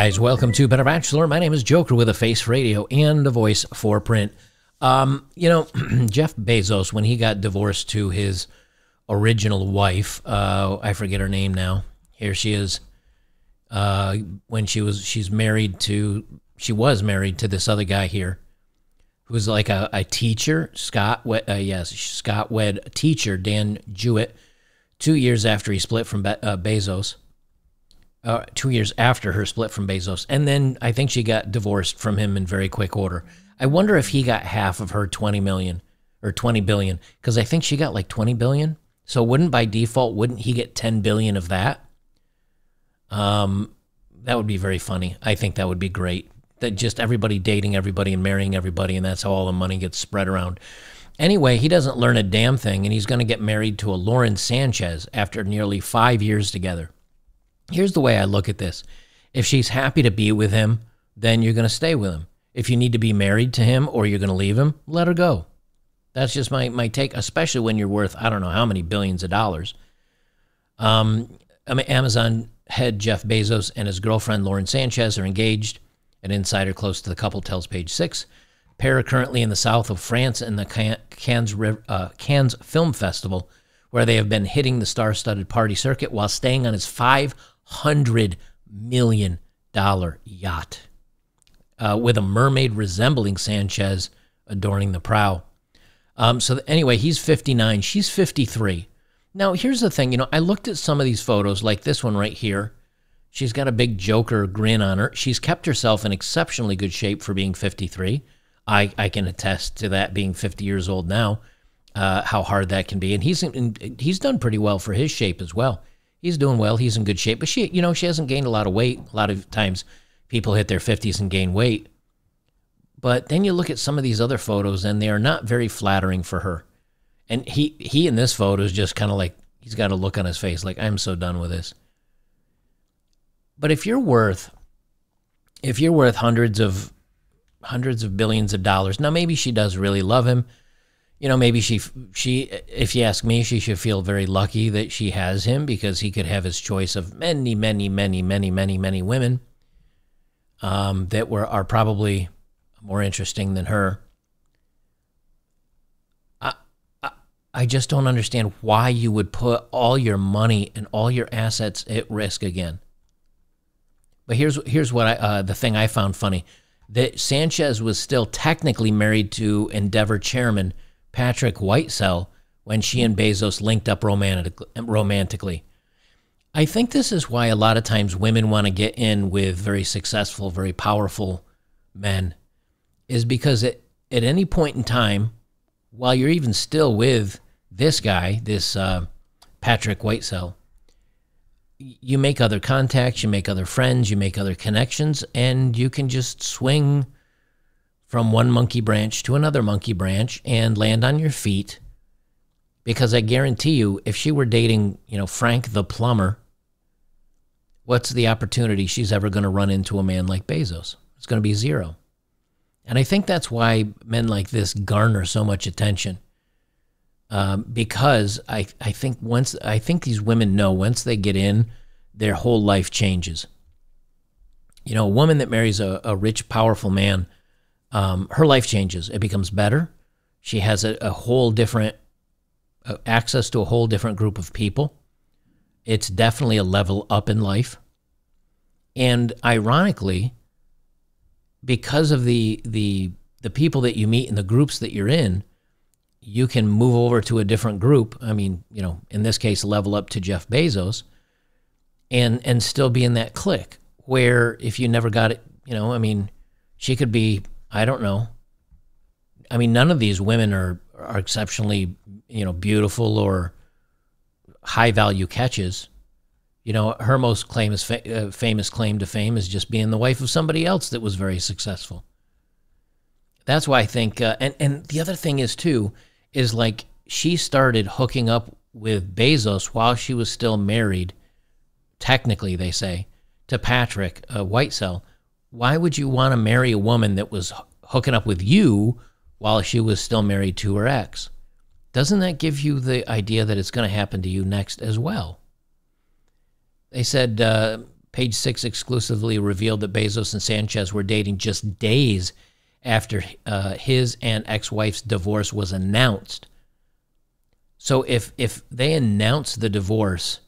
guys, welcome to Better Bachelor. My name is Joker with a face for radio and a voice for print. Jeff Bezos, when he got divorced to his original wife, I forget her name now. Here she is. When she was married to this other guy here, who was like a teacher, Scott Wed teacher, Dan Jewett. 2 years after he split from Bezos. 2 years after her split from Bezos. And then I think she got divorced from him in very quick order. I wonder if he got half of her 20 million or 20 billion, because I think she got like 20 billion. So wouldn't he get 10 billion of that? That would be very funny. I think that would be great. That just everybody dating everybody and marrying everybody, and that's how all the money gets spread around. Anyway, he doesn't learn a damn thing, and he's going to get married to a Lauren Sanchez after nearly 5 years together. Here's the way I look at this. If she's happy to be with him, then you're going to stay with him. If you need to be married to him or you're going to leave him, let her go. That's just my take, especially when you're worth, I don't know how many billions of dollars. Amazon head Jeff Bezos and his girlfriend Lauren Sanchez are engaged. An insider close to the couple tells Page Six. Pair are currently in the south of France in the Cannes Film Festival, where they have been hitting the star-studded party circuit while staying on his $500 million yacht, with a mermaid resembling Sanchez adorning the prow. Anyway, he's 59, she's 53. Now, here's the thing. I looked at some of these photos, like this one right here. She's got a big Joker grin on her. She's kept herself in exceptionally good shape for being 53. I can attest to that, being 50 years old now, how hard that can be. And he's done pretty well for his shape as well. He's doing well. He's in good shape. But she hasn't gained a lot of weight. A lot of times people hit their 50s and gain weight. But then you look at some of these other photos, and they are not very flattering for her. And he in this photo is just kind of like, he's got a look on his face like, I'm so done with this. But if you're worth hundreds of billions of dollars, now maybe she does really love him. Maybe she, if you ask me, she should feel very lucky that she has him, because he could have his choice of many, many, many, many, many, many women that are probably more interesting than her. I just don't understand why you would put all your money and all your assets at risk again. But here's what the thing I found funny, that Sanchez was still technically married to Endeavor chairman Patrick Whitesell when she and Bezos linked up romantically. I think this is why a lot of times women want to get in with very successful, very powerful men, is because at any point in time, while you're even still with this guy, this Patrick Whitesell, you make other contacts, you make other friends, you make other connections, and you can just swing from one monkey branch to another monkey branch and land on your feet. Because I guarantee you, if she were dating, Frank the plumber, what's the opportunity she's ever going to run into a man like Bezos? It's going to be zero. And I think that's why men like this garner so much attention. Because I think these women know once they get in, their whole life changes. A woman that marries a rich, powerful man, her life changes. It becomes better. She has a whole different access to a whole different group of people. It's definitely a level up in life. And ironically, because of the people that you meet and the groups that you're in, you can move over to a different group. I mean, in this case, level up to Jeff Bezos, and still be in that clique, where if you never got it, she could be, I don't know. None of these women are exceptionally, beautiful or high value catches. Her most famous claim to fame is just being the wife of somebody else that was very successful. That's why I think, and the other thing is too, is like she started hooking up with Bezos while she was still married, technically they say, to Patrick Whitesell. Why would you want to marry a woman that was hooking up with you while she was still married to her ex? Doesn't that give you the idea that it's going to happen to you next as well? They said Page Six exclusively revealed that Bezos and Sanchez were dating just days after his and ex-wife's divorce was announced. So if they announce the divorce,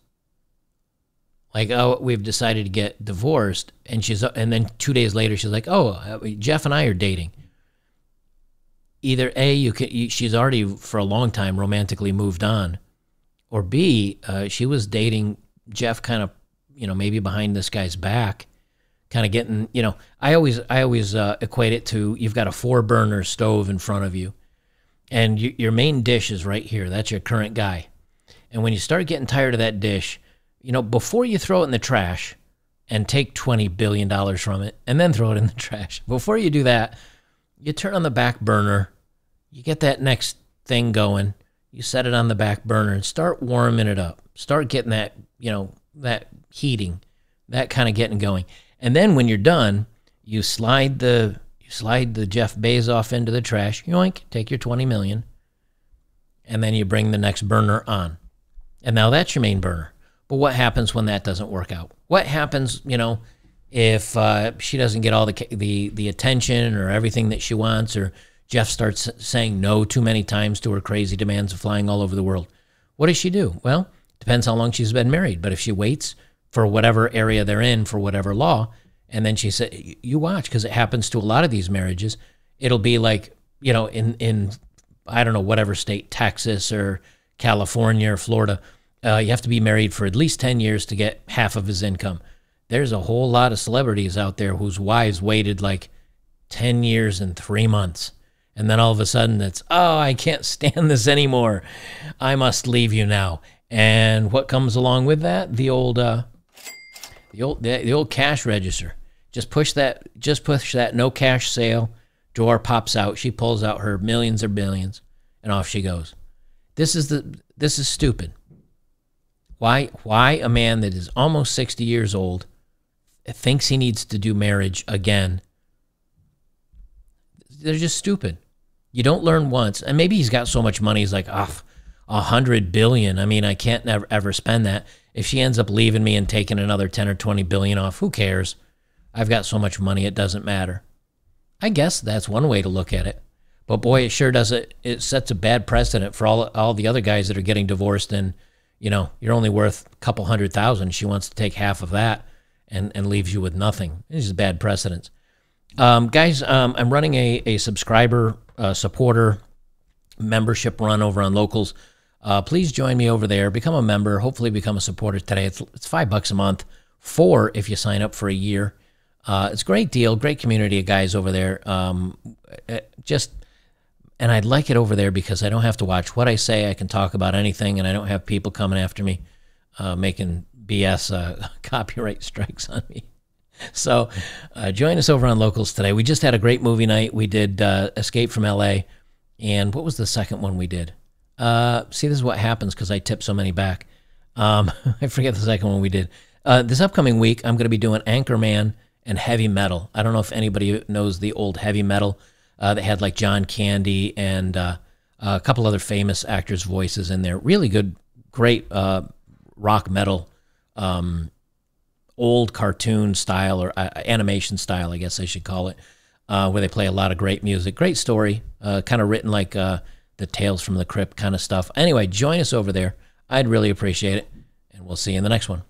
like, oh, we've decided to get divorced, and then 2 days later she's like, oh, Jeff and I are dating. Either A, she's already for a long time romantically moved on, or B, she was dating Jeff kind of, maybe behind this guy's back, kind of getting, I always equate it to, you've got a 4-burner stove in front of you, and your main dish is right here. That's your current guy. And when you start getting tired of that dish, before you throw it in the trash and take $20 billion from it and then throw it in the trash, before you do that, you turn on the back burner, you get that next thing going, you set it on the back burner and start warming it up. Start getting that, that heating, that kind of getting going. And then when you're done, you slide the Jeff Bezos into the trash, yoink, take your 20 million, and then you bring the next burner on. And now that's your main burner. But what happens when that doesn't work out? What happens, if she doesn't get all the attention or everything that she wants, or Jeff starts saying no too many times to her crazy demands of flying all over the world? What does she do? Well, depends how long she's been married. But if she waits for whatever area they're in, for whatever law, and then she said, you watch, because it happens to a lot of these marriages, it'll be like, in I don't know, whatever state, Texas or California or Florida, you have to be married for at least 10 years to get half of his income. There's a whole lot of celebrities out there whose wives waited like 10 years and 3 months. And then all of a sudden it's, oh, I can't stand this anymore. I must leave you now. And what comes along with that? The old cash register. Just push that no cash sale. Drawer pops out. She pulls out her millions or billions, and off she goes. This is stupid. Why a man that is almost 60 years old thinks he needs to do marriage again? They're just stupid. You don't learn once, and maybe he's got so much money, he's like, $100 billion. I mean, I can't ever spend that. If she ends up leaving me and taking another 10 or 20 billion off, who cares? I've got so much money, it doesn't matter. I guess that's one way to look at it. But boy, it sure does it sets a bad precedent for all the other guys that are getting divorced, and you're only worth a couple $100,000. She wants to take half of that and leaves you with nothing. This is bad precedents. Guys, I'm running a subscriber supporter membership run over on Locals. Please join me over there. Become a member. Hopefully become a supporter today. It's $5 a month, $4 if you sign up for a year. It's a great deal, great community of guys over there. And I'd like it over there because I don't have to watch what I say. I can talk about anything, and I don't have people coming after me, making BS copyright strikes on me. So join us over on Locals today. We just had a great movie night. We did Escape from L.A., and what was the second one we did? See, this is what happens because I tip so many back. I forget the second one we did. This upcoming week, I'm going to be doing Anchorman and Heavy Metal. I don't know if anybody knows the old Heavy Metal. That had like John Candy and a couple other famous actors' voices in there. Really good, great rock metal, old cartoon style or animation style, I guess I should call it, where they play a lot of great music. Great story, kind of written like the Tales from the Crypt kind of stuff. Anyway, join us over there. I'd really appreciate it, and we'll see you in the next one.